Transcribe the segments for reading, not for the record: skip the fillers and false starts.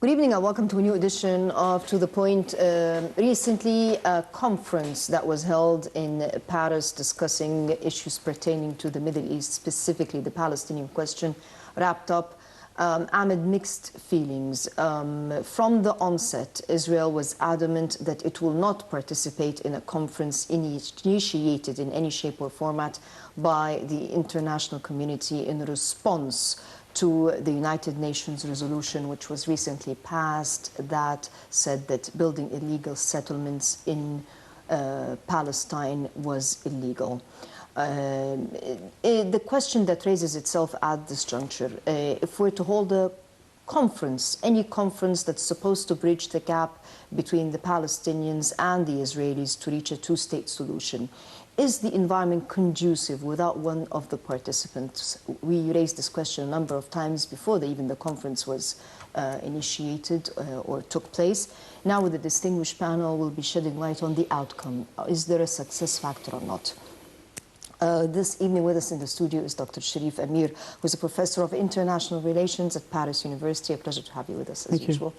Good evening and welcome to a new edition of To The Point. Recently, a conference that was held in Paris discussing issues pertaining to the Middle East, specifically the Palestinian question, wrapped up amid mixed feelings. From the onset, Israel was adamant that it will not participate in a conference initiated in any shape or format by the international community in response to the United Nations resolution, which was recently passed, that said that building illegal settlements in Palestine was illegal. The question that raises itself at this juncture, if we're to hold a conference, any conference that's supposed to bridge the gap between the Palestinians and the Israelis to reach a two-state solution, is the environment conducive without one of the participants? We raised this question a number of times before even the conference was initiated or took place. Now with the distinguished panel, we'll be shedding light on the outcome. Is there a success factor or not? This evening with us in the studio is Dr. Sherif Amir, who is a professor of international relations at Paris University. A pleasure to have you with us as usual.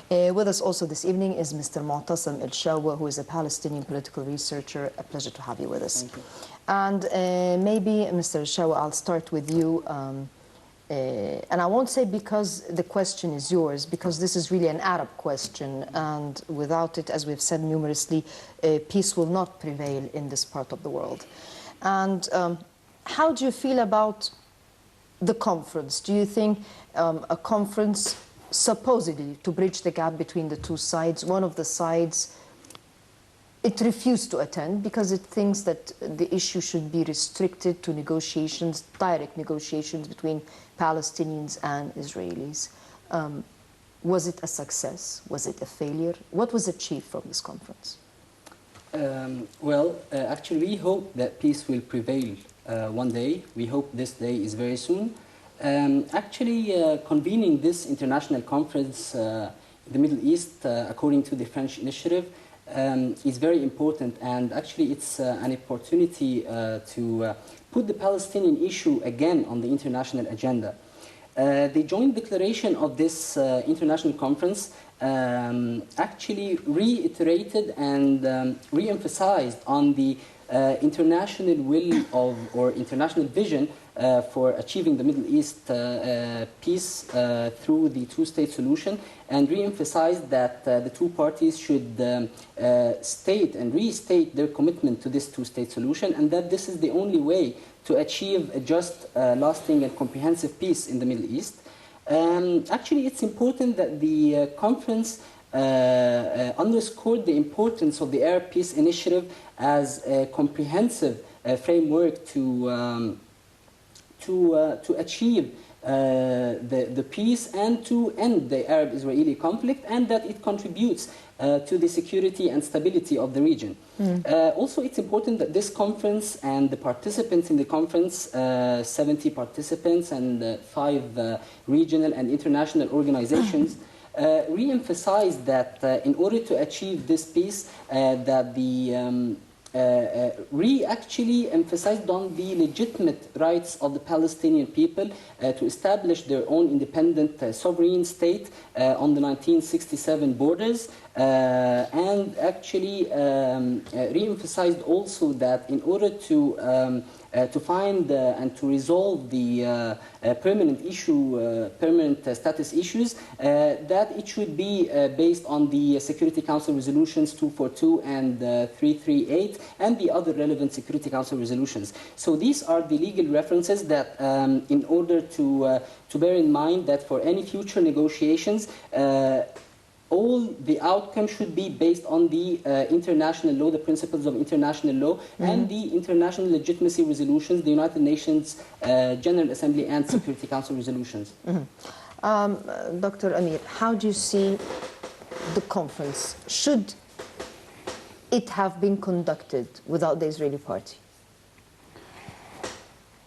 With us also this evening is Mr. Motassem Shawwa, who is a Palestinian political researcher. A pleasure to have you with us. And maybe, Mr. Shawwa, I'll start with you. And I won't say because the question is yours, because this is really an Arab question, and without it, as we've said numerously, peace will not prevail in this part of the world. And how do you feel about the conference? Do you think a conference supposedly to bridge the gap between the two sides, one of the sides, it refused to attend because it thinks that the issue should be restricted to negotiations, direct negotiations between Palestinians and Israelis? Was it a success? Was it a failure? What was achieved from this conference? Actually, we hope that peace will prevail one day. We hope this day is very soon. Convening this international conference in the Middle East, according to the French initiative, is very important. And actually, it's an opportunity to put the Palestinian issue again on the international agenda. The joint declaration of this international conference actually reiterated and re-emphasized on the international will or international vision for achieving the Middle East peace through the two-state solution, and re-emphasized that the two parties should state and restate their commitment to this two-state solution, and that this is the only way to achieve a just, lasting and comprehensive peace in the Middle East. Actually, it's important that the conference underscored the importance of the Arab Peace Initiative as a comprehensive framework to achieve the peace and to end the Arab-Israeli conflict, and that it contributes to the security and stability of the region. Also, it's important that this conference and the participants in the conference, 70 participants and 5 regional and international organizations, re-emphasize that in order to achieve this peace, that the actually emphasized on the legitimate rights of the Palestinian people to establish their own independent sovereign state on the 1967 borders, and actually re-emphasized also that in order to find and to resolve the permanent status issues, that it should be based on the Security Council resolutions 242 and 338 and the other relevant Security Council resolutions. So these are the legal references that in order to bear in mind that for any future negotiations, all the outcome should be based on the international law, the principles of international law, and the international legitimacy resolutions, the United Nations General Assembly and Security Council resolutions. Dr. Amir, how do you see the conference? Should it have been conducted without the Israeli party?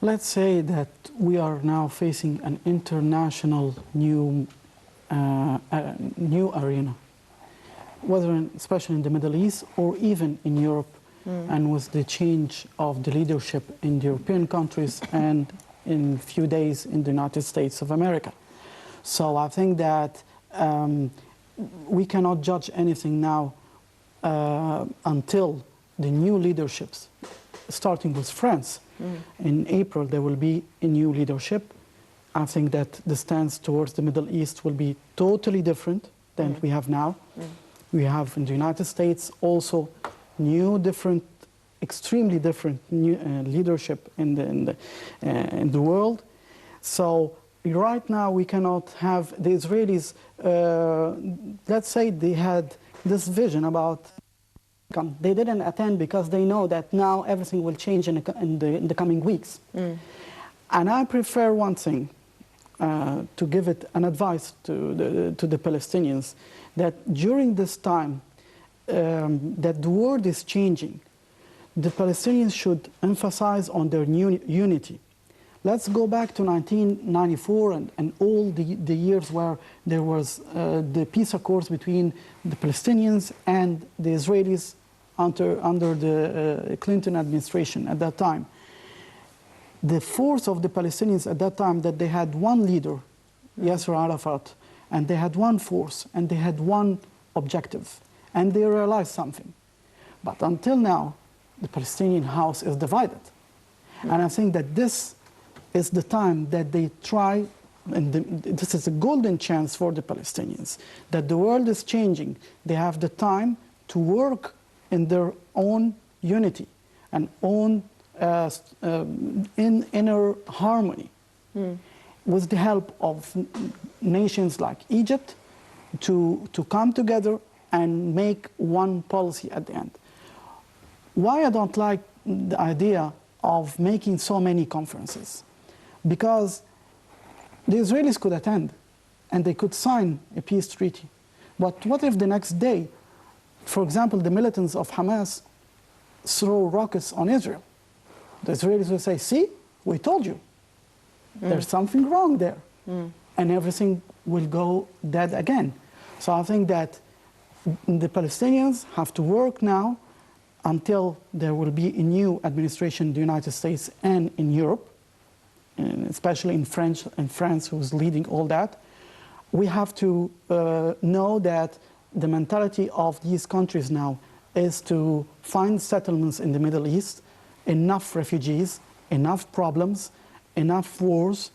Let's say that we are now facing an international new arena, especially in the Middle East or even in Europe, and with the change of the leadership in the European countries and in a few days in the United States of America. So I think that we cannot judge anything now until the new leaderships, starting with France. In April, there will be a new leadership. I think that the stance towards the Middle East will be totally different than we have now. We have in the United States also new, different, extremely different new, leadership in the world. So right now we cannot have the Israelis. Let's say they had this vision about. They didn't attend because they know that now everything will change in the coming weeks. And I prefer one thing, to give it an advice to the Palestinians, that during this time that the world is changing, the Palestinians should emphasize on their unity. Let's go back to 1994 and all the years where there was the peace accords between the Palestinians and the Israelis under the Clinton administration at that time. The force of the Palestinians at that time, that they had one leader, Yasser Arafat, and they had one force, and they had one objective, and they realized something. But until now, the Palestinian house is divided. And I think that this is the time that they try, and this is a golden chance for the Palestinians, that the world is changing. They have the time to work in their own unity and own in inner harmony, with the help of nations like Egypt to come together and make one policy at the end. Why I don't like the idea of making so many conferences? Because the Israelis could attend and they could sign a peace treaty. But what if the next day, for example, the militants of Hamas throw rockets on Israel? The Israelis will say, see, we told you. There's something wrong there. And everything will go dead again. So I think that the Palestinians have to work now until there will be a new administration in the United States and in Europe, and especially in France, who's leading all that. We have to know that the mentality of these countries now is to find settlements in the Middle East, enough refugees, enough problems, enough wars.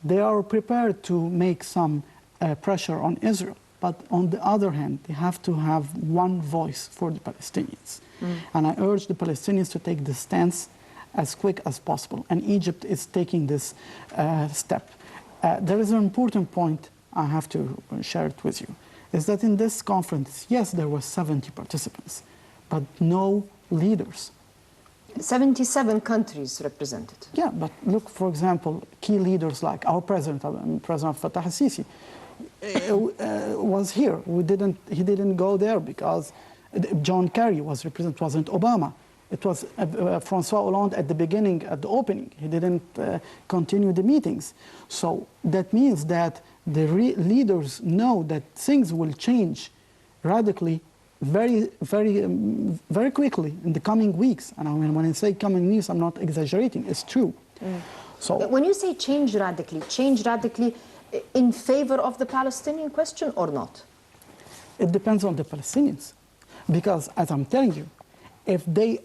They are prepared to make some pressure on Israel. But on the other hand, they have to have one voice for the Palestinians. And I urge the Palestinians to take this stance as quick as possible. And Egypt is taking this step. There is an important point I have to share it with you, is that in this conference, yes, there were 70 participants, but no leaders. 77 countries represented. Yeah, but look, for example, key leaders like our president, President Fattah al-Sisi, was here. He didn't go there because John Kerry was represented, President Obama. It was Francois Hollande at the beginning, at the opening. He didn't continue the meetings. So that means that the leaders know that things will change radically very quickly in the coming weeks. And I mean, when I say coming weeks, I'm not exaggerating. It's true. So when you say change radically in favor of the Palestinian question or not? It depends on the Palestinians. Because as I'm telling you, if the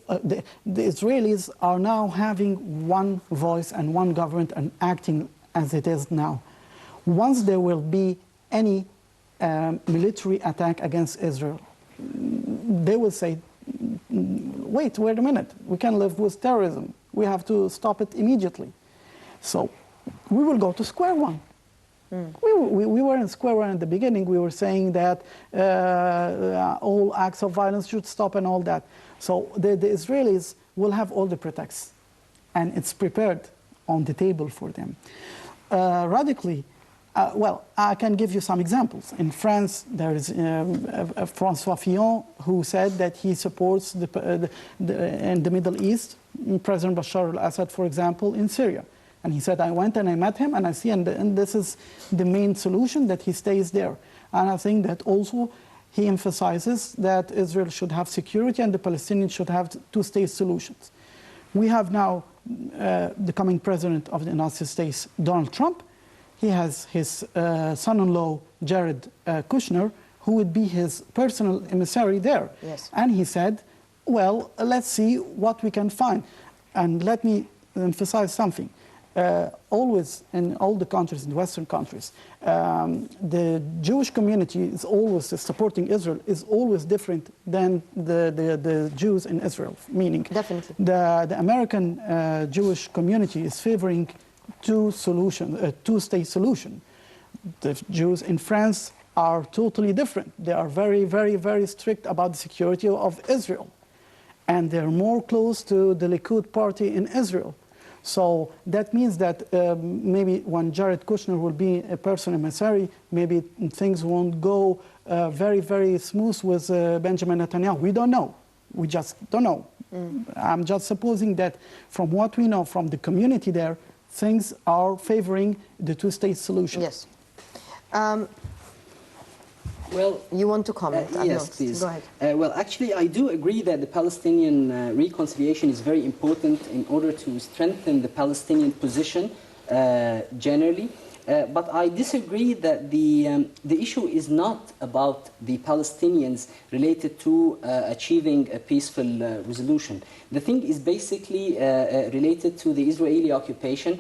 Israelis are now having one voice and one government and acting as it is now, once there will be any military attack against Israel, they will say, wait a minute, we can live with terrorism. We have to stop it immediately. So we will go to square one. We were in square one at the beginning. We were saying that all acts of violence should stop and all that. So the Israelis will have all the pretexts, and it's prepared on the table for them. Radically, well, I can give you some examples. In France, there is François Fillon, who said that he supports in the Middle East, President Bashar al-Assad, for example, in Syria. And he said, I went and I met him, and I see, and this is the main solution, that he stays there. And I think that also he emphasizes that Israel should have security and the Palestinians should have two-state solutions. We have now the coming president of the United States, Donald Trump. he has his son-in-law, Jared Kushner, who would be his personal emissary there. Yes. And he said, well, let's see what we can find. And let me emphasize something. Always in all the countries, in the Western countries, the Jewish community is always supporting Israel, is always different than the Jews in Israel, meaning Definitely. the American Jewish community is favoring two-state solution. The Jews in France are totally different. They are very, very, very strict about the security of Israel. And they're more close to the Likud party in Israel. So that means that maybe when Jared Kushner will be a person emissary, maybe things won't go very, very smooth with Benjamin Netanyahu. We don't know. We just don't know. I'm just supposing that from what we know from the community there, things are favoring the two-state solution. Yes. Well, you want to comment? yes, please. Go ahead. Well, actually, I do agree that the Palestinian reconciliation is very important in order to strengthen the Palestinian position generally. But I disagree that the issue is not about the Palestinians related to achieving a peaceful resolution. The thing is basically related to the Israeli occupation,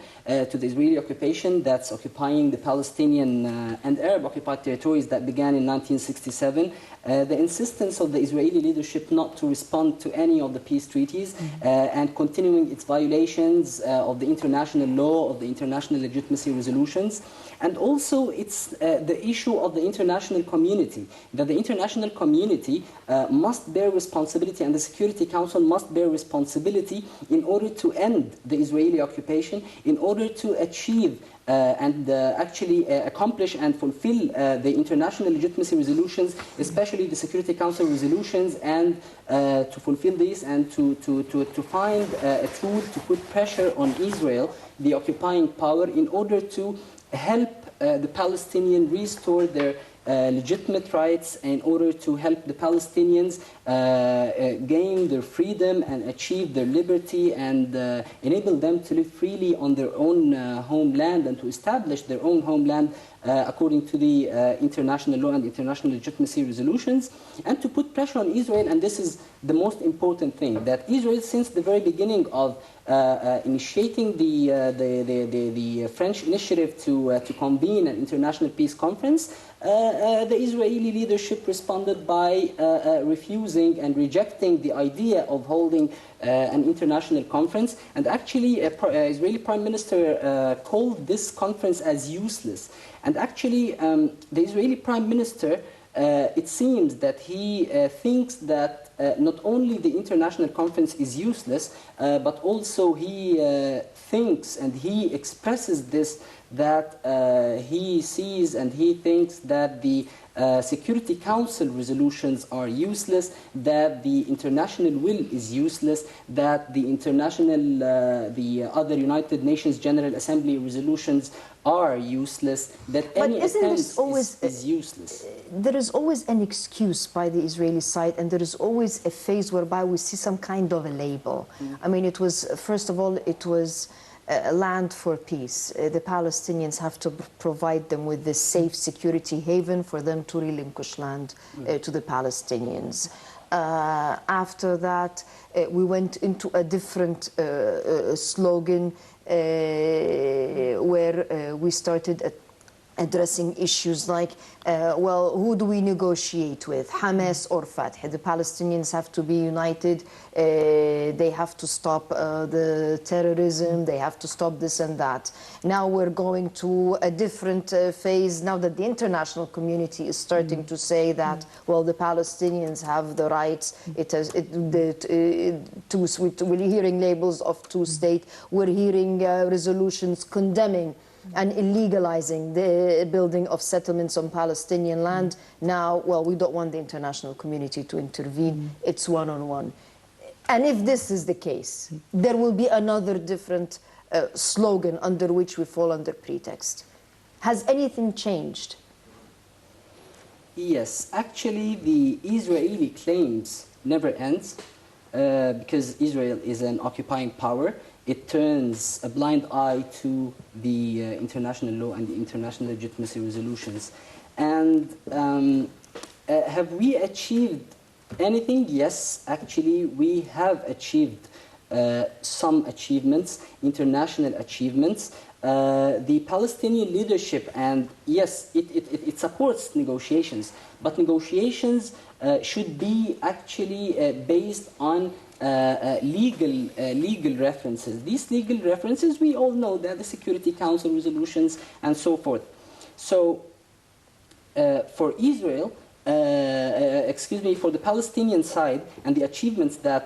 that's occupying the Palestinian and Arab-occupied territories that began in 1967. The insistence of the Israeli leadership not to respond to any of the peace treaties and continuing its violations of the international law, of the international legitimacy resolutions. And also it's the issue of the international community, that the international community must bear responsibility and the Security Council must bear responsibility in order to end the Israeli occupation, in order to achieve and actually accomplish and fulfill the international legitimacy resolutions, especially the Security Council resolutions, and to fulfill these and to find a tool to put pressure on Israel, the occupying power, in order to help the Palestinians restore their legitimate rights, in order to help the Palestinians gain their freedom and achieve their liberty and enable them to live freely on their own homeland and to establish their own homeland according to the international law and international legitimacy resolutions, and to put pressure on Israel. And this is the most important thing, that Israel, since the very beginning of initiating the French initiative to convene an international peace conference, the Israeli leadership responded by refusing and rejecting the idea of holding an international conference. And actually, Israeli Prime Minister called this conference as useless. And actually, the Israeli Prime Minister, it seems that he thinks that not only the international conference is useless, but also he thinks and he expresses this, that he sees and he thinks that the Security Council resolutions are useless, that the international will is useless, that the the other United Nations General Assembly resolutions are useless, that any attempt is useless. There is always an excuse by the Israeli side, and there is always a phase whereby we see some kind of a label. I mean, it was, first of all, it was a land for peace. The Palestinians have to provide them with this safe security haven for them to relinquish land to the Palestinians. After that, we went into a different slogan where we started addressing issues like, well, who do we negotiate with, Hamas or Fatah? The Palestinians have to be united, they have to stop the terrorism, they have to stop this and that. Now we're going to a different phase, now that the international community is starting to say that, well, the Palestinians have the rights, we're hearing labels of two-state, we're hearing resolutions condemning and illegalizing the building of settlements on Palestinian land. Now, well, we don't want the international community to intervene. It's one-on-one. And if this is the case, there will be another different slogan under which we fall under pretext. Has anything changed? Yes, actually, the Israeli claims never ends because Israel is an occupying power. it turns a blind eye to the international law and the international legitimacy resolutions. And have we achieved anything? Yes, actually, we have achieved some achievements, international achievements. The Palestinian leadership, and yes, it supports negotiations, but negotiations should be actually based on legal references. These legal references, we all know that the Security Council resolutions and so forth. So for Israel, for the Palestinian side, and the achievements that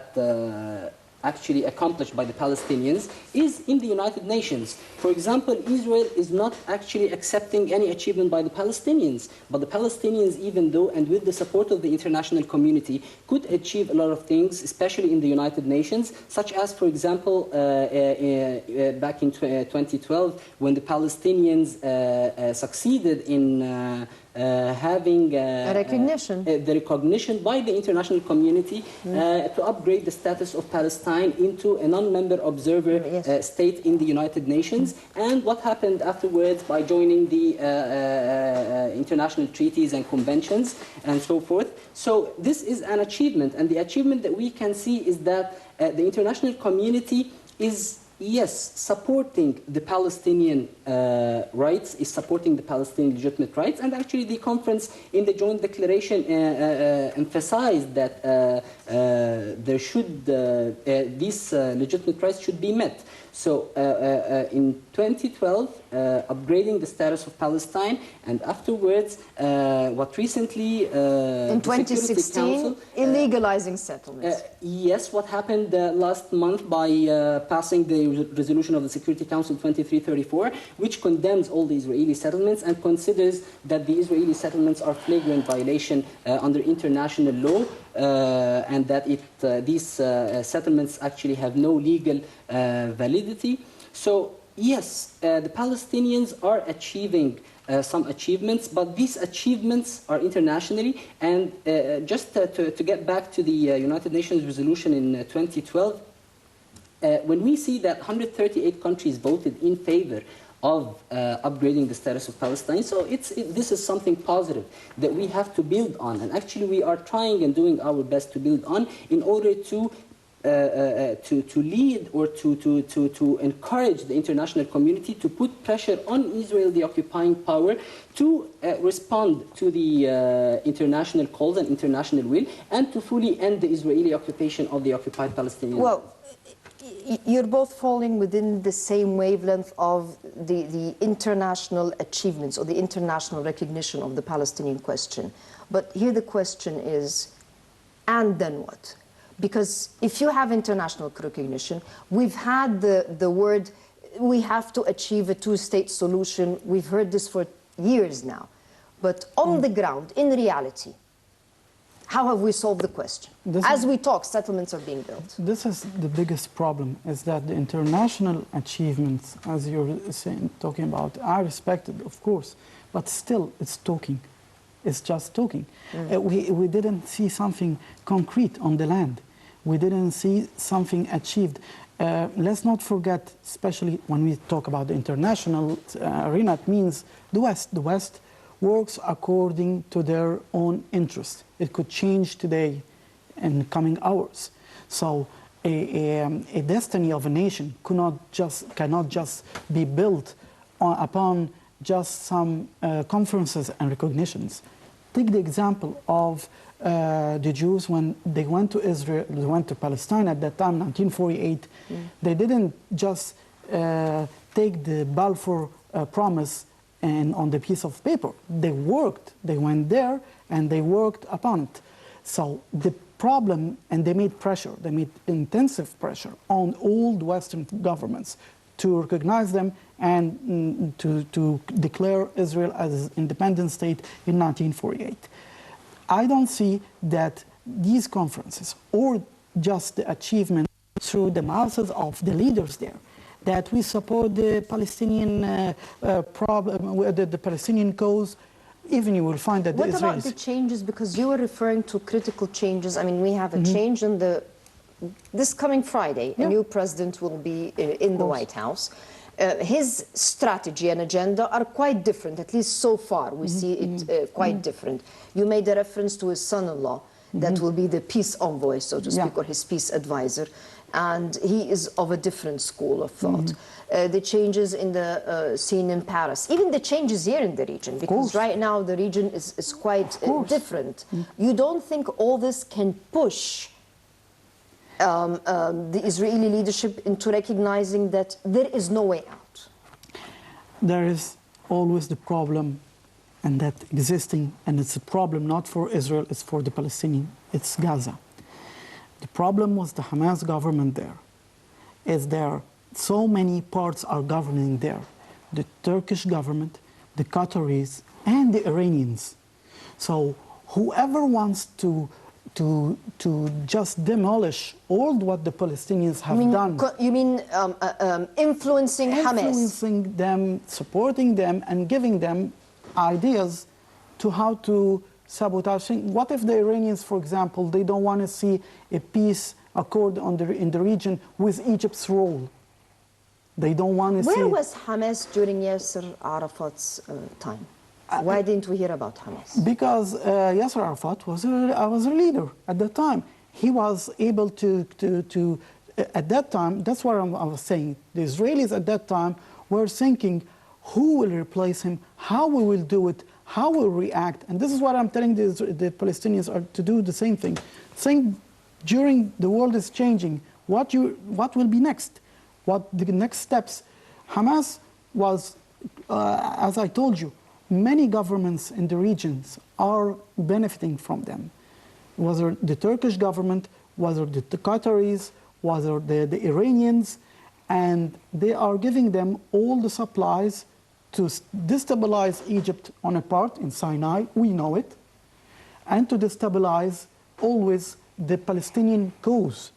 actually accomplished by the Palestinians is in the United Nations. For example, Israel is not actually accepting any achievement by the Palestinians, but the Palestinians, even though, and with the support of the international community, could achieve a lot of things, especially in the United Nations, such as, for example, back in 2012, when the Palestinians succeeded in having the recognition by the international community to upgrade the status of Palestine into a non-member observer state in the United Nations. And what happened afterwards by joining the international treaties and conventions and so forth. So this is an achievement, and the achievement that we can see is that the international community is, yes, supporting the Palestinian rights, is supporting the Palestinian legitimate rights, and actually the conference in the joint declaration emphasized that there should, these legitimate rights should be met. So in 2012, upgrading the status of Palestine, and afterwards, what recently in 2016, illegalizing settlements. Yes, what happened last month by passing the resolution of the Security Council 2334, which condemns all the Israeli settlements and considers that the Israeli settlements are flagrant violation under international law, and that these settlements actually have no legal validity. So yes, the Palestinians are achieving some achievements, but these achievements are internationally. And just to get back to the United Nations resolution in 2012, when we see that 138 countries voted in favor of upgrading the status of Palestine, so this is something positive that we have to build on, and actually we are trying and doing our best to build on in order to lead or to encourage the international community to put pressure on Israel, the occupying power, to respond to the international calls and international will, and to fully end the Israeli occupation of the occupied Palestinian. Well, you're both falling within the same wavelength of the international achievements or the international recognition of the Palestinian question. But here the question is, and then what? Because if you have international recognition, we've had the word, we have to achieve a two-state solution. We've heard this for years now. But on the ground, in reality, how have we solved the question? As we talk, settlements are being built. This is the biggest problem, is that the international achievements, as you're talking about, are respected, of course, but still it's talking. It's just talking. We didn't see something concrete on the land. We didn't see something achieved. Let's not forget, especially when we talk about the international arena, it means the West. The West works according to their own interest. It could change today in coming hours. So a destiny of a nation cannot just be built upon just some conferences and recognitions. Take the example of the Jews when they went to Israel, they went to Palestine at that time, 1948. They didn't just take the Balfour Promise and on the piece of paper. They worked. They went there and they worked upon it. So the problem, and they made pressure, they made intensive pressure on all the Western governments to recognize them and to declare Israel as an independent state in 1948. I don't see that these conferences or just the achievement through the mouths of the leaders there, that we support the Palestinian problem, the Palestinian cause. Even you will find that the Israelis... What about the changes? Because you were referring to critical changes. I mean, we have a change in the this coming Friday, a new president will be in the White House. His strategy and agenda are quite different, at least so far. We see it quite different. You made a reference to his son-in-law that will be the peace envoy, so to speak, or his peace advisor. And he is of a different school of thought. The changes in the scene in Paris, even the changes here in the region, because right now the region is quite different. You don't think all this can push the Israeli leadership into recognizing that there is no way out? There is always the problem, and that existing, and it's a problem not for Israel, it's for the Palestinian, it's Gaza. The problem was the Hamas government there, is there so many parts are governing there. The Turkish government, the Qataris, and the Iranians. So whoever wants to just demolish all what the Palestinians have done. You mean influencing Hamas? Influencing them, supporting them, and giving them ideas to how to sabotage things. What if the Iranians, for example, they don't want to see a peace accord in the region with Egypt's role? They don't want to see... Where was Hamas during Yasser Arafat's time? Why didn't we hear about Hamas? Because Yasser Arafat was a leader at that time. He was able to at that time, that's what I was saying, the Israelis at that time were thinking, who will replace him, how we will do it, how we'll react. And this is what I'm telling the Palestinians are to do the same thing. Think during the world is changing, what will be next? What the next steps? Hamas was, as I told you, many governments in the regions are benefiting from them. Whether the Turkish government, whether the Qataris, whether the Iranians, and they are giving them all the supplies to destabilize Egypt on a part in Sinai, we know it, and to destabilize always the Palestinian cause.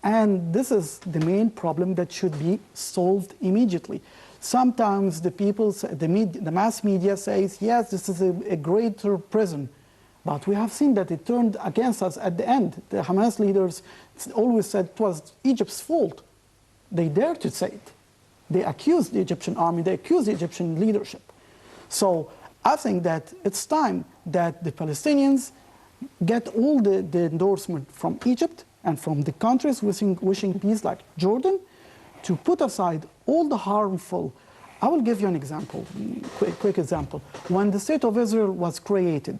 And this is the main problem that should be solved immediately. Sometimes the people, the mass media says, yes, this is a greater prison. But we have seen that it turned against us at the end. The Hamas leaders always said it was Egypt's fault. They dared to say it. They accused the Egyptian army, they accused the Egyptian leadership. So I think that it's time that the Palestinians get all the endorsement from Egypt and from the countries wishing peace like Jordan, to put aside all the harmful. I will give you an example, quick example. When the State of Israel was created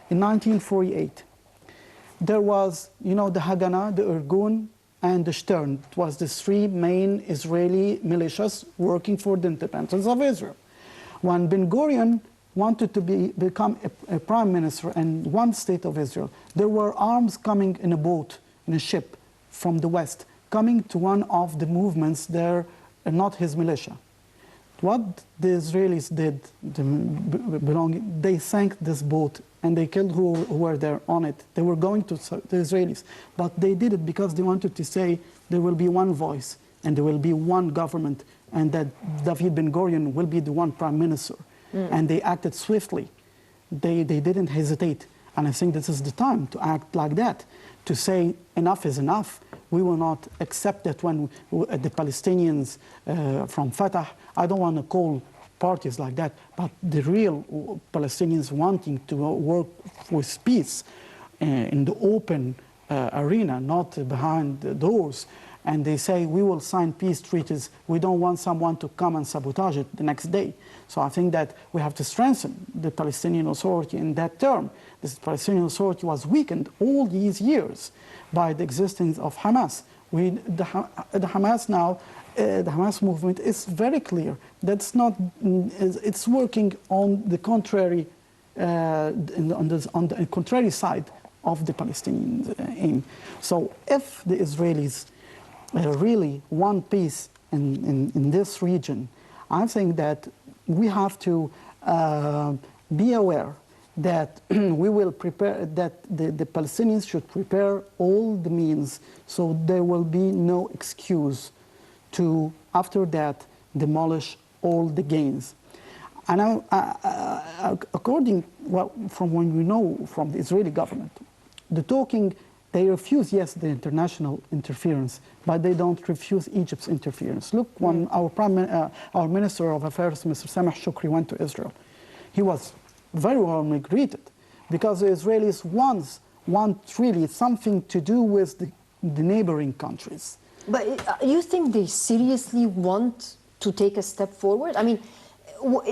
in 1948, there was, the Haganah, the Irgun, and the Stern. It was the three main Israeli militias working for the independence of Israel. When Ben Gurion wanted to become a prime minister and one state of Israel, there were arms coming in a boat, in a ship from the west, coming to one of the movements there, not his militia. What the Israelis did, they sank this boat and they killed who were there on it. They were going to the Israelis, but they did it because they wanted to say there will be one voice and there will be one government and that David Ben Gurion will be the one prime minister. And they acted swiftly. They didn't hesitate. And I think this is the time to act like that, to say enough is enough. We will not accept that when the Palestinians from Fatah, I don't want to call parties like that, but the real Palestinians wanting to work with peace in the open arena, not behind the doors. And they say, we will sign peace treaties. We don't want someone to come and sabotage it the next day. So I think that we have to strengthen the Palestinian Authority in that term. This Palestinian Authority was weakened all these years by the existence of Hamas. The Hamas now, the Hamas movement is very clear. That's not, it's working on the contrary, on the contrary side of the Palestinian aim. So if the Israelis really want peace in this region, I think that we have to be aware that we will prepare, that the Palestinians should prepare all the means so there will be no excuse to, after that, demolish all the gains. And according, well, from what we know from the Israeli government, the talking They refuse, yes, the international interference, but they don't refuse Egypt's interference. Look, when our Minister of Affairs, Mr. Sameh Shukri, went to Israel, he was very warmly greeted because the Israelis want really something to do with the neighboring countries. But you think they seriously want to take a step forward? I mean,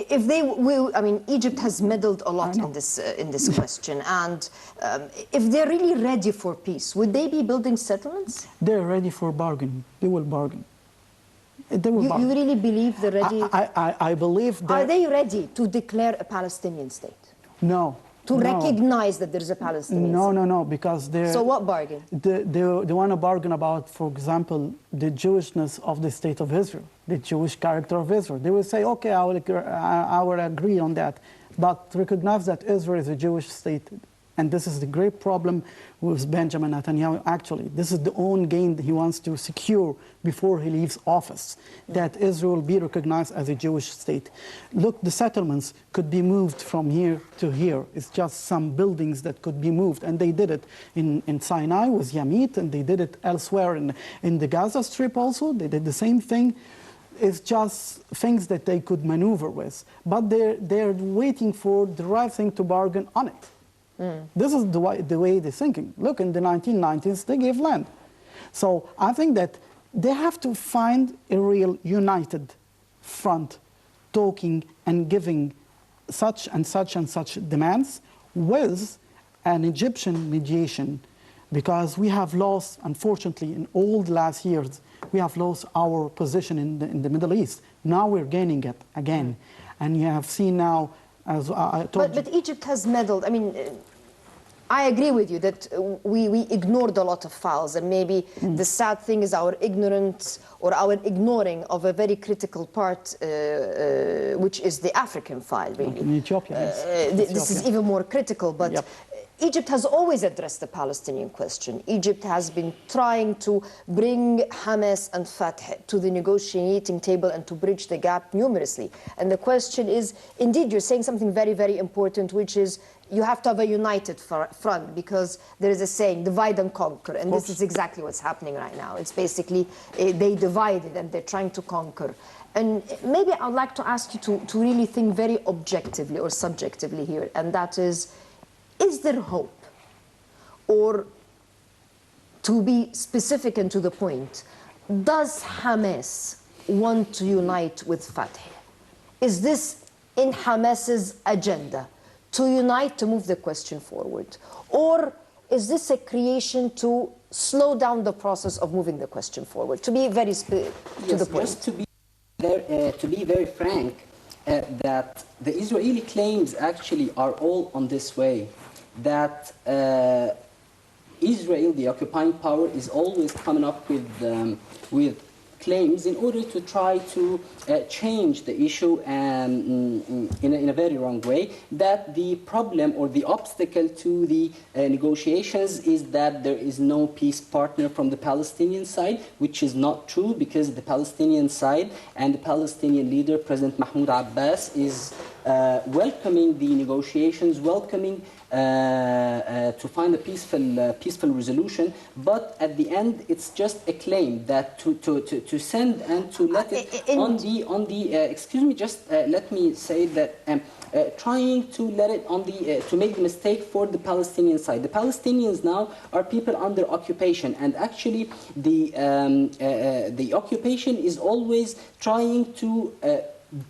if they will, I mean, Egypt has meddled a lot in this question, and if they're really ready for peace, would they be building settlements? They're ready for bargaining. They will bargain. They will bargain. You really believe they're ready? I believe that. Are they ready to declare a Palestinian state? No. To recognize that there's a Palestinian state? No. No, because they're... So what bargain? They want to bargain about, for example, the Jewishness of the state of Israel, the Jewish character of Israel. They will say, okay, I will agree on that, but recognize that Israel is a Jewish state. And this is the great problem with Benjamin Netanyahu, actually. This is the own gain that he wants to secure before he leaves office, that Israel will be recognized as a Jewish state. Look, the settlements could be moved from here to here. It's just some buildings that could be moved. And they did it in Sinai with Yamit, and they did it elsewhere in the Gaza Strip also. They did the same thing. It's just things that they could maneuver with. But they're waiting for the right thing to bargain on it. This is the way they're thinking. Look, in the 1990s, they gave land. So I think that they have to find a real united front talking and giving such and such and such demands with an Egyptian mediation, because we have lost, unfortunately, in all the last years, we have lost our position in the Middle East. Now we're gaining it again. And you have seen now, as I told you... But Egypt has meddled. I mean, I agree with you that we ignored a lot of files, and maybe the sad thing is our ignorance or our ignoring of a very critical part, which is the African file, really. In Ethiopia, yes. This is even more critical, but Yep. Egypt has always addressed the Palestinian question. Egypt has been trying to bring Hamas and Fatah to the negotiating table and to bridge the gap numerously. And the question is, indeed, you're saying something very, very important, which is you have to have a united front, because there is a saying, divide and conquer. And this is exactly what's happening right now. It's basically, they divided and they're trying to conquer. And maybe I'd like to ask you to really think very objectively or subjectively here, and that is there hope? Or, to be specific and to the point, does Hamas want to unite with Fatah? Is this in Hamas's agenda, to unite, to move the question forward? Or is this a creation to slow down the process of moving the question forward? To be very to the point. Just to be very frank, that the Israeli claims actually are all on this way, that Israel, the occupying power, is always coming up with claims in order to try to change the issue in a very wrong way, that the problem or the obstacle to the negotiations is that there is no peace partner from the Palestinian side, which is not true, because the Palestinian side and the Palestinian leader, President Mahmoud Abbas, is welcoming the negotiations, welcoming to find a peaceful resolution, but at the end it's just a claim that to send and to let it on the excuse me, just let me say that trying to let it on the to make the mistake for the Palestinian side. The Palestinians now are people under occupation, and actually the occupation is always trying to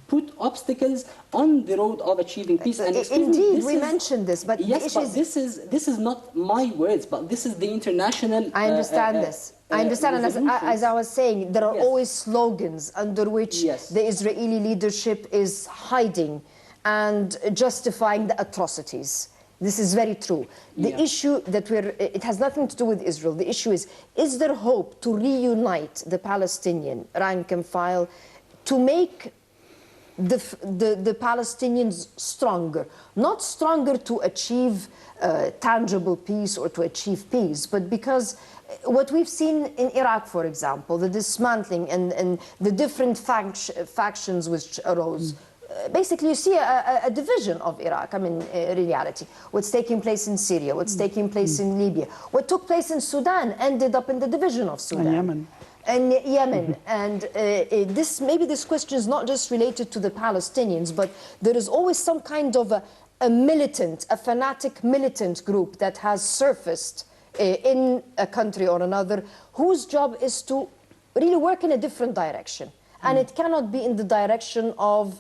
put obstacles on the road of achieving peace. And indeed, we mentioned this, but yes, but this is not my words, but this is the international. I understand this. I understand, and as I was saying, there are always slogans under which the Israeli leadership is hiding and justifying the atrocities. This is very true. The issue that it has nothing to do with Israel. The issue is there hope to reunite the Palestinian rank and file, to make the Palestinians stronger? Not stronger to achieve tangible peace or to achieve peace, but because what we've seen in Iraq, for example, the dismantling and the different factions which arose, basically you see a division of Iraq. I mean, in reality, what's taking place in Syria, what's taking place in Libya, what took place in Sudan ended up in the division of Sudan. And Yemen. And Yemen. And maybe this question is not just related to the Palestinians, but there is always some kind of a militant, a fanatic militant group that has surfaced in a country or another, whose job is to really work in a different direction. And it cannot be in the direction of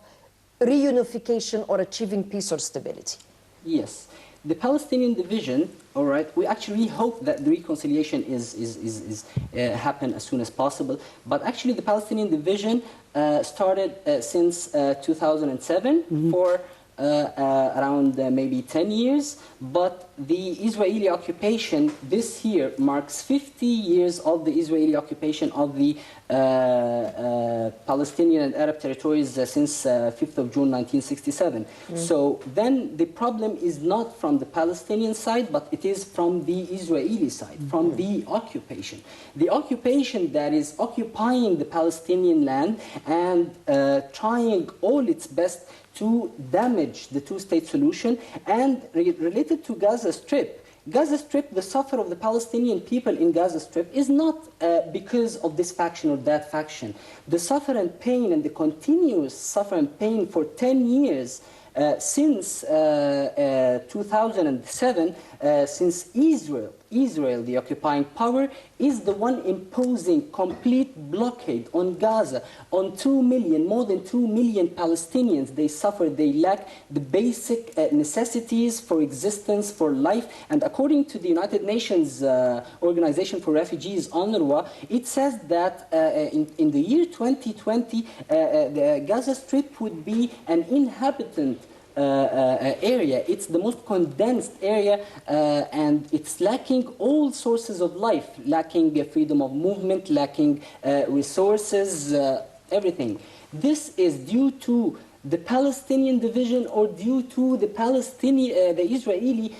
reunification or achieving peace or stability. Yes. The Palestinian division, all right, we actually hope that the reconciliation is happen as soon as possible. But actually the Palestinian division started since 2007 for around maybe 10 years, but the Israeli occupation this year marks 50 years of the Israeli occupation of the Palestinian and Arab territories since 5th of June 1967. So then the problem is not from the Palestinian side, but it is from the Israeli side, from the occupation. The occupation that is occupying the Palestinian land and trying all its best to damage the two-state solution. And related to Gaza Strip, the suffer of the Palestinian people in Gaza Strip is not because of this faction or that faction. The suffer and pain and the continuous suffer and pain for 10 years since 2007, since Israel, the occupying power, is the one imposing complete blockade on Gaza, on 2 million, more than 2 million Palestinians. They suffer, they lack the basic necessities for existence, for life. And according to the United Nations Organization for Refugees, UNRWA, it says that in the year 2020, the Gaza Strip would be an inhabitant area. It's the most condensed area, and it's lacking all sources of life, lacking freedom of movement, lacking resources, everything. This is due to the Palestinian division or due to the Israeli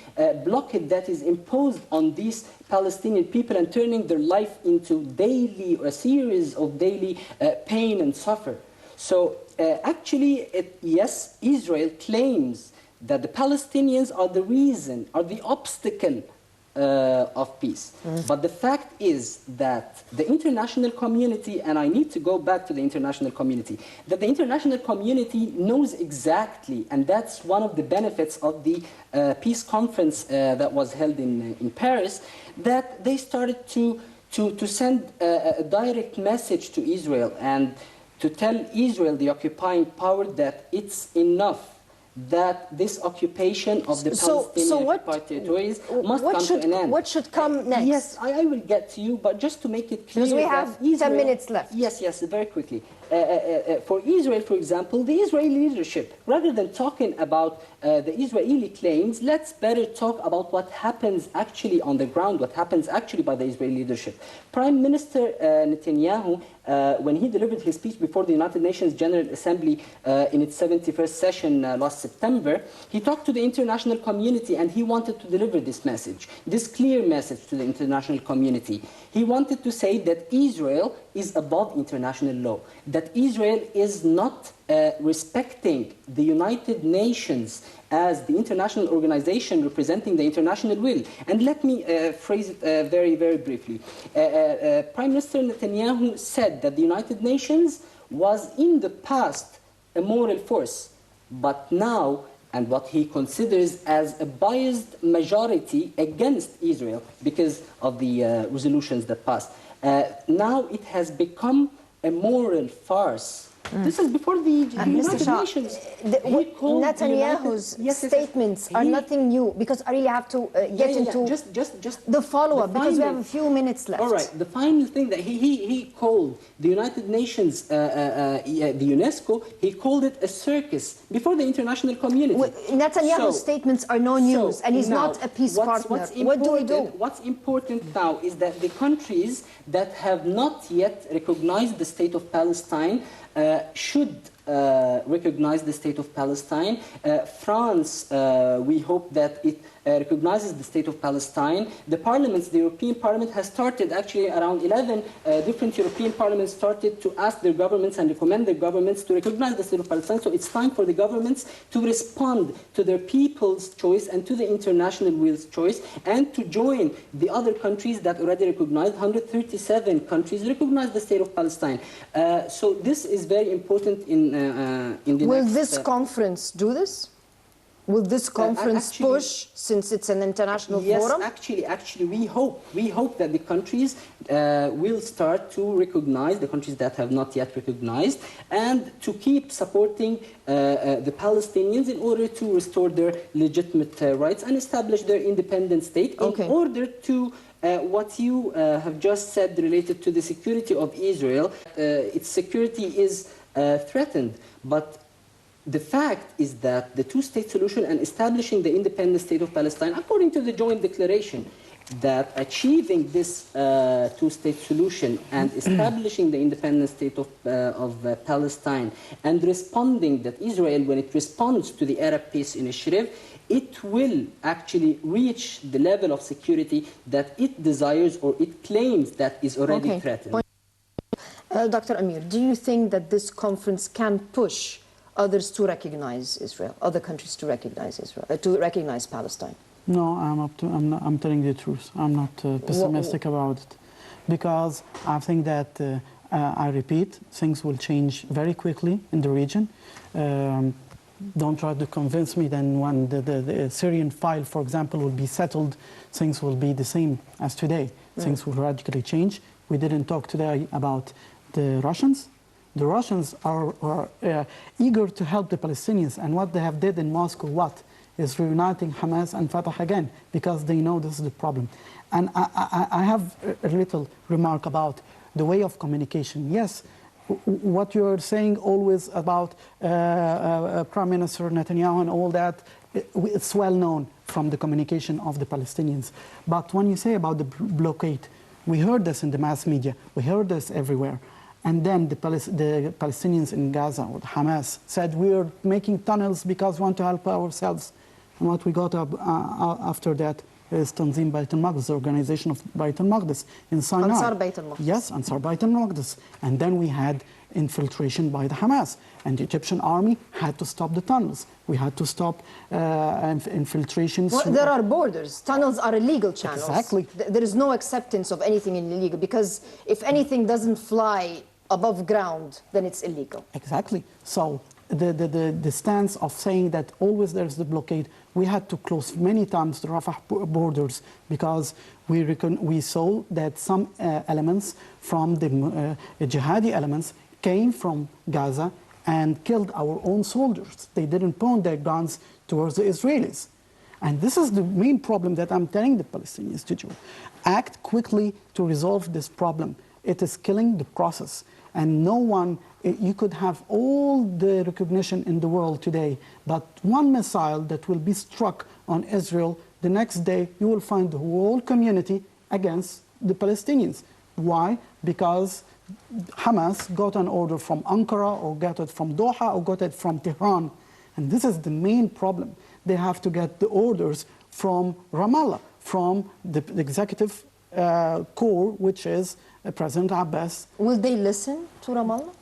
blockade that is imposed on these Palestinian people and turning their life into a series of daily pain and suffer. So actually, yes, Israel claims that the Palestinians are the reason, are the obstacle of peace. But the fact is that the international community, and I need to go back to the international community, that the international community knows exactly, and that's one of the benefits of the peace conference that was held in Paris, that they started to send a direct message to Israel and to tell Israel, the occupying power, that it's enough, that this occupation of the Palestinian occupied territories must come to an end. What should come next? Yes, I will get to you, but just to make it clear, because we have 10 minutes left. Yes, very quickly. For Israel, for example, the Israeli leadership, rather than talking about the Israeli claims, let's better talk about what happens actually on the ground, what happens actually by the Israeli leadership. Prime Minister Netanyahu, when he delivered his speech before the United Nations General Assembly in its 71st session last September, he talked to the international community and he wanted to deliver this message, this clear message to the international community. He wanted to say that Israel is above international law, that Israel is not respecting the United Nations as the international organization representing the international will. And let me phrase it very, very briefly. Prime Minister Netanyahu said that the United Nations was in the past a moral force, but now, and what he considers as a biased majority against Israel because of the resolutions that passed. Now it has become a moral farce. This is before the United Nations. Netanyahu's statements are nothing new, because I really have to get into just the follow-up, because we have a few minutes left. All right, the final thing that he called the United Nations, the UNESCO, he called it a circus before the international community. Netanyahu's statements are no news, and he's not a peace partner. What do we do? What's important now is that the countries that have not yet recognized the state of Palestine should recognize the state of Palestine. France, we hope that it recognizes the state of Palestine. The parliaments, the European Parliament has started, actually around 11 different European parliaments started to ask their governments and recommend their governments to recognize the state of Palestine. So it's time for the governments to respond to their people's choice and to the international will's choice, and to join the other countries that already recognized. 137 countries recognize the state of Palestine. So this is very important in the Will next, this conference do this? Will this conference push, since it's an international forum? Yes, actually, we hope that the countries will start to recognize, the countries that have not yet recognized, and to keep supporting the Palestinians in order to restore their legitimate rights and establish their independent state, in order to what you have just said related to the security of Israel. Its security is threatened, but the fact is that the two-state solution and establishing the independent state of Palestine, according to the joint declaration, that achieving this two-state solution and establishing the independent state of Palestine, and responding that Israel, when it responds to the Arab Peace Initiative, it will actually reach the level of security that it desires or it claims that is already threatened. Dr. Amir, do you think that this conference can push others to recognize Israel, other countries to recognize Israel, to recognize Palestine? No, I'm telling the truth. I'm not pessimistic about it, because I think that, I repeat, things will change very quickly in the region. Don't try to convince me that when the Syrian file, for example, will be settled, things will be the same as today. Things will radically change. We didn't talk today about the Russians. The Russians are eager to help the Palestinians, and what they have did in Moscow, is reuniting Hamas and Fatah again, because they know this is the problem. And I have a little remark about the way of communication. Yes, what you're saying always about Prime Minister Netanyahu and all that, it's well known from the communication of the Palestinians. But when you say about the blockade, we heard this in the mass media, we heard this everywhere. And then the Palestinians in Gaza, or Hamas, said we're making tunnels because we want to help ourselves. And what we got after that is Tanzim Bayt al-Maqdis, the organization of Bayt al-Maqdis in Sinai. Ansar Bayt al-Maqdis. Yes, Ansar Bayt al-Maqdis. And then we had infiltration by the Hamas. And the Egyptian army had to stop the tunnels. We had to stop infiltrations. Well, there are borders. Tunnels are illegal channels. Exactly. There is no acceptance of anything illegal, because if anything doesn't fly above ground, then it's illegal. Exactly. So the stance of saying that always there's the blockade, we had to close many times the Rafah borders, because we saw that some elements from the jihadi elements came from Gaza and killed our own soldiers. They didn't point their guns towards the Israelis. And this is the main problem that I'm telling the Palestinians to do. Act quickly to resolve this problem. It is killing the process. And no one, you could have all the recognition in the world today, but one missile that will be struck on Israel, the next day you will find the whole community against the Palestinians. Why? Because Hamas got an order from Ankara, or got it from Doha, or got it from Tehran. And this is the main problem. They have to get the orders from Ramallah, from the executive core, which is President Abbas. Will they listen to Ramallah?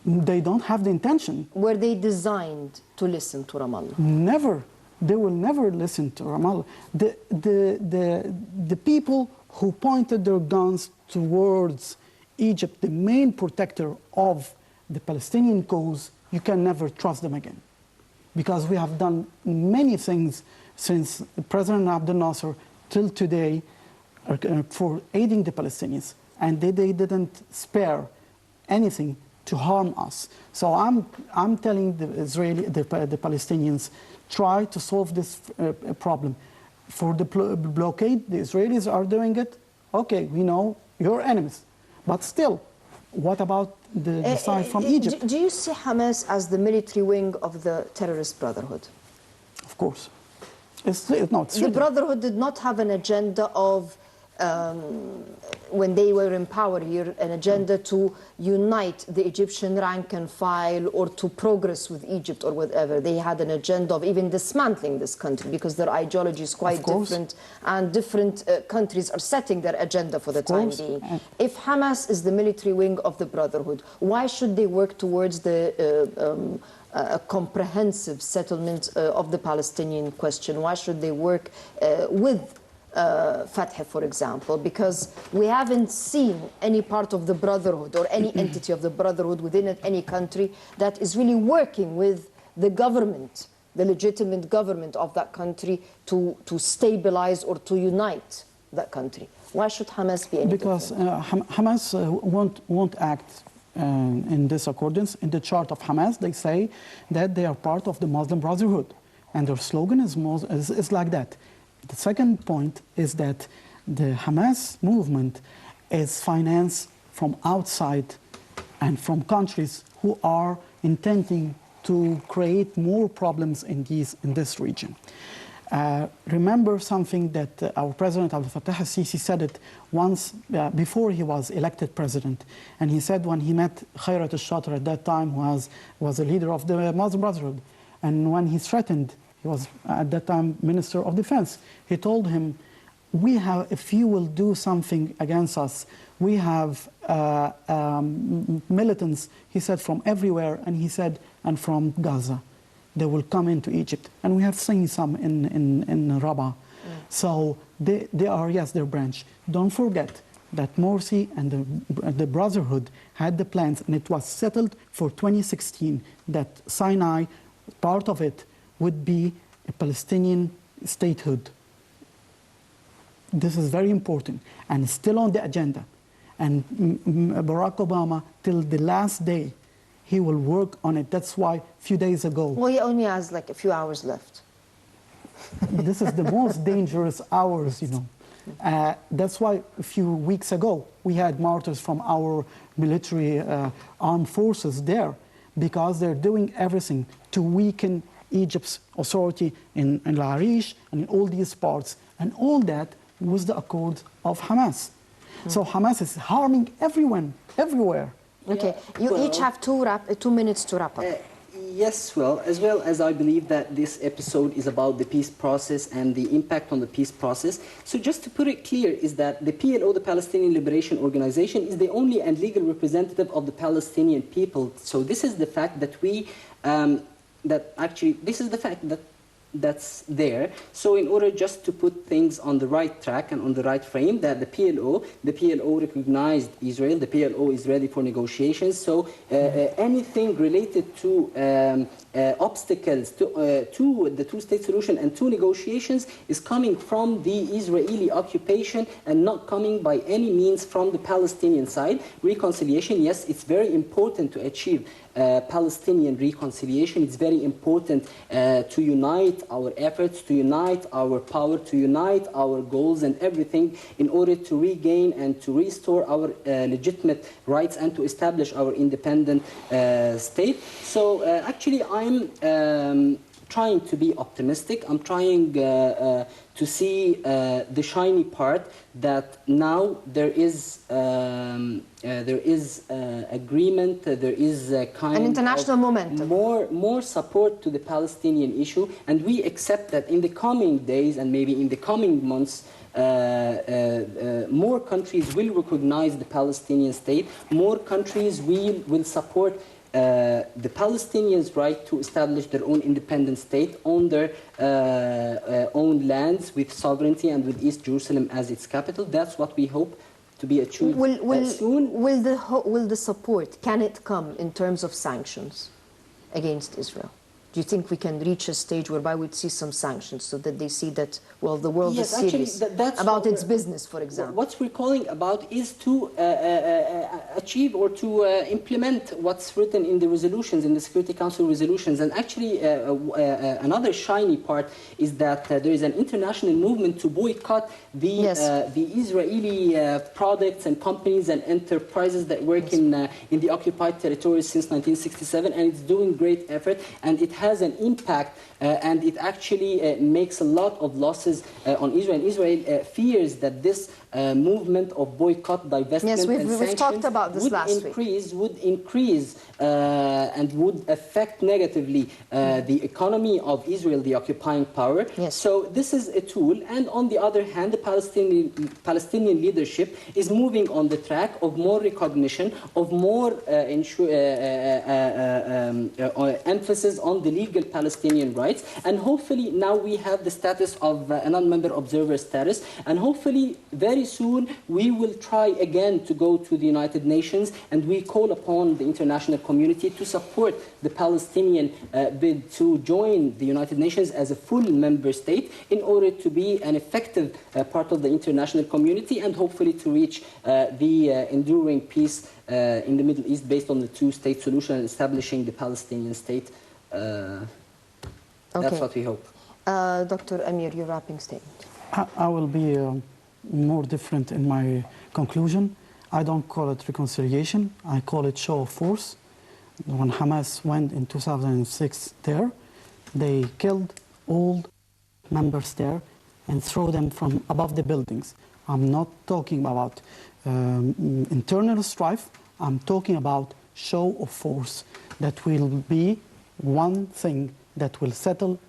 They don't have the intention. Were they designed to listen to Ramallah? Never. They will never listen to Ramallah. The people who pointed their guns towards Egypt, the main protector of the Palestinian cause, you can never trust them again. Because we have done many things since President Abdel Nasser till today for aiding the Palestinians, and they didn't spare anything to harm us. So I'm telling the Palestinians, try to solve this problem. For the blockade, the Israelis are doing it. Okay, we know you're enemies, but still, what about the side from Egypt? Do you see Hamas as the military wing of the terrorist brotherhood? Of course. It's the Brotherhood did not have an agenda of when they were in power here, an agenda to unite the Egyptian rank and file or to progress with Egypt or whatever. They had an agenda of even dismantling this country because their ideology is quite different, and different countries are setting their agenda for the time being. If Hamas is the military wing of the Brotherhood, why should they work towards the a comprehensive settlement of the Palestinian question? Why should they work with Fatah, for example? Because we haven't seen any part of the Brotherhood or any entity of the Brotherhood within any country that is really working with the government, the legitimate government of that country to stabilize or to unite that country. Why should Hamas be any Because Hamas won't act in this accordance. In the chart of Hamas, they say that they are part of the Muslim Brotherhood, and their slogan is like that. The second point is that the Hamas movement is financed from outside and from countries who are intending to create more problems in this region. Remember something that our President Abdel Fattah al-Sisi said it once before he was elected president, and he said when he met Khairat al-Shatar at that time, was a leader of the Muslim Brotherhood, and when he threatened, he was at that time Minister of Defense, he told him, if you will do something against us, we have militants, he said, from everywhere, and he said, and from Gaza. They will come into Egypt. And we have seen some in Rabah. So they are, yes, their branch. Don't forget that Morsi and the Brotherhood had the plans, and it was settled for 2016 that Sinai, part of it, would be a Palestinian statehood. This is very important and still on the agenda. And Barack Obama, till the last day, he will work on it. That's why a few days ago... Well, he only has like a few hours left. This is the most dangerous hours, you know. That's why a few weeks ago, we had martyrs from our military armed forces there, because they're doing everything to weaken Egypt's authority in Al-Arish and in all these parts. And all that was the accord of Hamas. So Hamas is harming everyone, everywhere. Okay, you each have 2 minutes to wrap up. Yes, well as I believe that this episode is about the peace process and the impact on the peace process. So just to put it clear is that the PLO, the Palestinian Liberation Organization, is the only and legal representative of the Palestinian people. So this is the fact that this is the fact that's there. So in order just to put things on the right track and on the right frame, that the PLO recognized Israel, the PLO is ready for negotiations. So anything related to obstacles to the two-state solution and to negotiations is coming from the Israeli occupation and not coming by any means from the Palestinian side. Reconciliation, yes, it's very important to achieve Palestinian reconciliation. It's very important to unite our efforts, to unite our power, to unite our goals and everything in order to regain and to restore our legitimate rights and to establish our independent state. So actually I'm trying to be optimistic. I'm trying to see the shiny part that now there is agreement, there is a kind an international of momentum, more support to the Palestinian issue, and we accept that in the coming days and maybe in the coming months more countries will recognize the Palestinian state, more countries will support the Palestinians' right to establish their own independent state on their own lands with sovereignty and with East Jerusalem as its capital. That's what we hope to be achieved soon. Will the support, can it come in terms of sanctions against Israel? Do you think we can reach a stage whereby we'd see some sanctions so that they see that, well, the world is serious about its business, for example? What we're calling about is to achieve or to implement what's written in the resolutions, in the Security Council resolutions. And actually, another shiny part is that there is an international movement to boycott the Israeli products and companies and enterprises that work in the occupied territories since 1967, and it's doing great effort, and it has an impact and it actually makes a lot of losses on Israel. Israel fears that this movement of boycott, divestment, and we've talked about this would increase and would affect negatively the economy of Israel, the occupying power. Yes. So this is a tool, and on the other hand, the Palestinian leadership is moving on the track of more recognition, of more emphasis on the legal Palestinian rights, and hopefully now we have the status of a non-member observer status, and hopefully very soon we will try again to go to the United Nations, and we call upon the international community to support the Palestinian bid to join the United Nations as a full member state in order to be an effective part of the international community, and hopefully to reach the enduring peace in the Middle East based on the two-state solution and establishing the Palestinian state. That's what we hope. Dr. Amir, your wrapping statement. I will be more different in my conclusion. I don't call it reconciliation. I call it show of force. When Hamas went in 2006 there, they killed all members there and threw them from above the buildings. I'm not talking about internal strife. I'm talking about show of force that will be one thing that will settle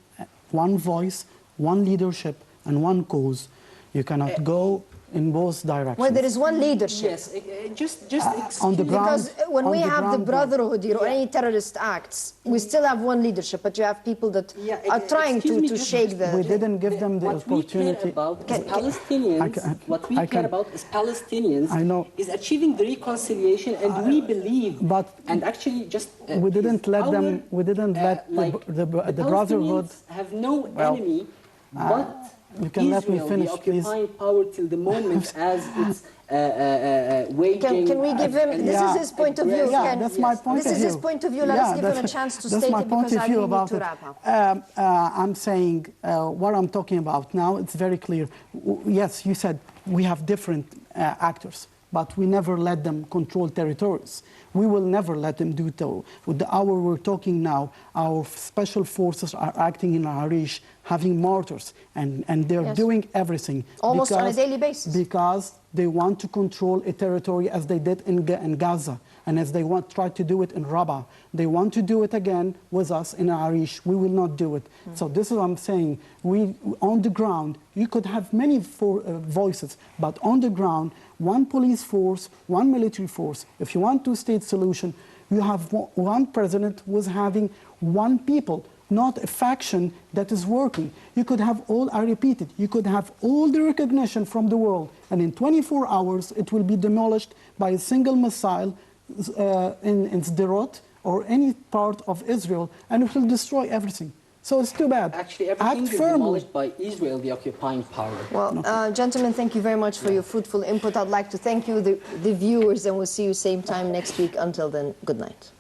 one voice, one leadership, and one cause. You cannot go in both directions. Well, there is one leadership. Yes, just on the ground. Because when we have the brotherhood or any terrorist acts, we still have one leadership, but you have people that are trying to shake the... We didn't give them the What we opportunity. care about is Palestinians, what we care about is Palestinians, is achieving the reconciliation, and we believe, and actually just... we didn't let them, we didn't let the brotherhood... have no enemy, but... You can let me finish, the please. occupying power till the moment as it's waging... Can we give him... This is his point of view. Yeah, that's my point of view. This is his point of view. Let us give him a chance to state it because I really need to wrap up. I'm saying what I'm talking about now, it's very clear. Yes, you said we have different actors, but we never let them control territories. We will never let them do so. With the hour we're talking now, our special forces are acting in Arish, having mortars, and they're doing everything. Almost on a daily basis. Because they want to control a territory as they did in Gaza, and as they try to do it in Rafah. They want to do it again with us in Arish. We will not do it. So this is what I'm saying. On the ground, you could have many voices, but on the ground, one police force, one military force. If you want two-state solution, you have one president who is having one people, not a faction that is working. You could have all, I repeat it, you could have all the recognition from the world, and in 24 hours it will be demolished by a single missile in Sderot or any part of Israel, and it will destroy everything. So it's too bad. Actually, everything is demolished by Israel, the occupying power. Well, gentlemen, thank you very much for your fruitful input. I'd like to thank you, the viewers, and we'll see you same time next week. Until then, good night.